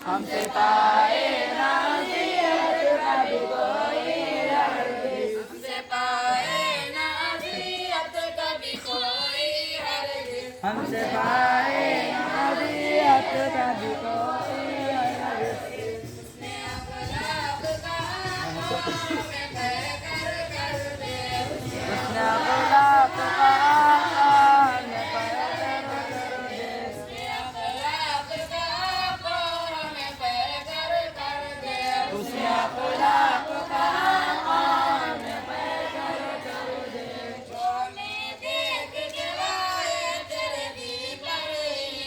हमसे पाए नसीहत कभी कोई हरगिज़, हमसे पाए नसीहत कभी कोई हरगिज़, हमसे पाए नसीहत कभी कोई हरगिज़। उसने अखलाक कहा में पैकर कर दे, उसने अखलाक कहा में पैकर कर दे, उसने अखलाक कहा में पैकर कर दे, उसने अखलाक कहा में पैकर कर दे। जो मैं देख के लाए तेरे दी पर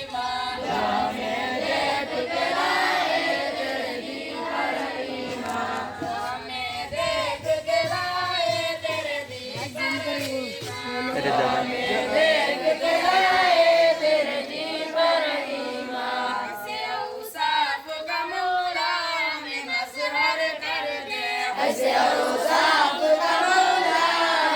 ईमान, जो मैं देख के लाए तेरे दी पर ईमान, जो मैं देख के लाए तेरे दी पर ईमान, जो मैं देख के लाए तेरे दी पर ईमान। ऐसे औसाफ का मौला हमें मज़हर कर दे, ऐसे औसाफ का मौला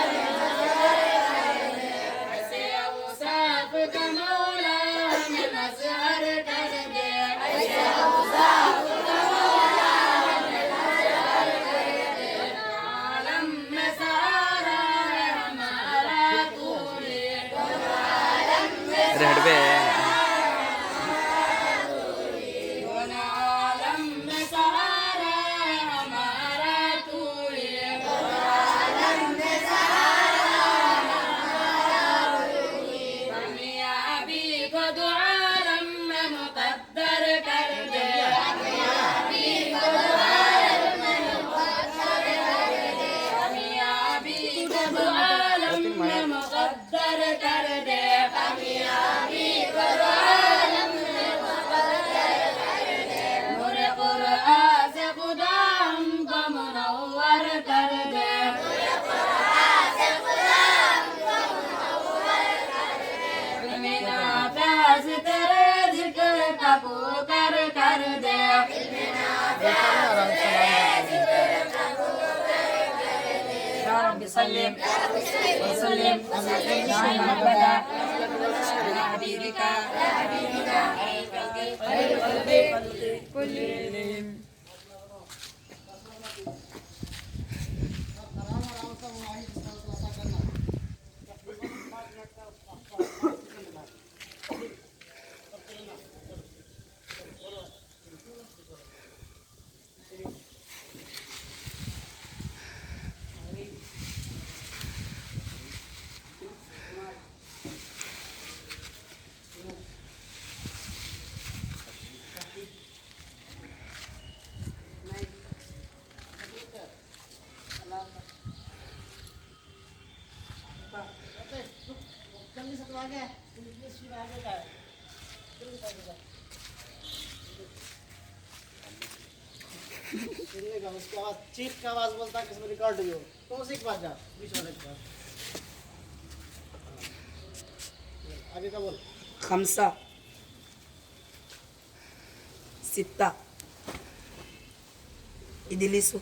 हमें मज़हर कर दे, ऐसे औसाफ का मौला हमें मज़हर कर दे, ऐसे औसाफ का मौला हमें मज़हर कर दे। आलम में सहारा है हमारा तू ही, आलम में रेड पे दोनों आलम में सहारा है हमारा तू ही, दोनों आलम में सहारा है हमारा तू ही। कामयाबी को दो आलम में मुक़द्दर कर दे, कामयाबी को दो आलम में मुक़द्दर कर दे, कामयाबी को दो आलम में मुक़द्दर कर दे, कामयाबी को दो आलम में मुक़द्दर कर दे। नूर कुरान से खुदा हमको मुनव्वर कर दे, नूर कुरान से खुदा हमको मुनव्वर कर दे। इल्म नाफ़िअ से तेरे ज़िक्र का पुकार कर दे, इल्म नाफ़िअ से तेरे ज़िक्र का पुकार कर दे। या रब्बी सल्लिम वसल्लिम दाइमन अबदा अला हबीबिका खैरिल खल्क़ि कुल्लिहिम। उसकी आवाज चीख का आवाज बोलता किसी में रिकॉर्ड भी हो तो उसी के पास जा बीच वाले के पास आगे का बोल। खमसा सित्ता इदलिसु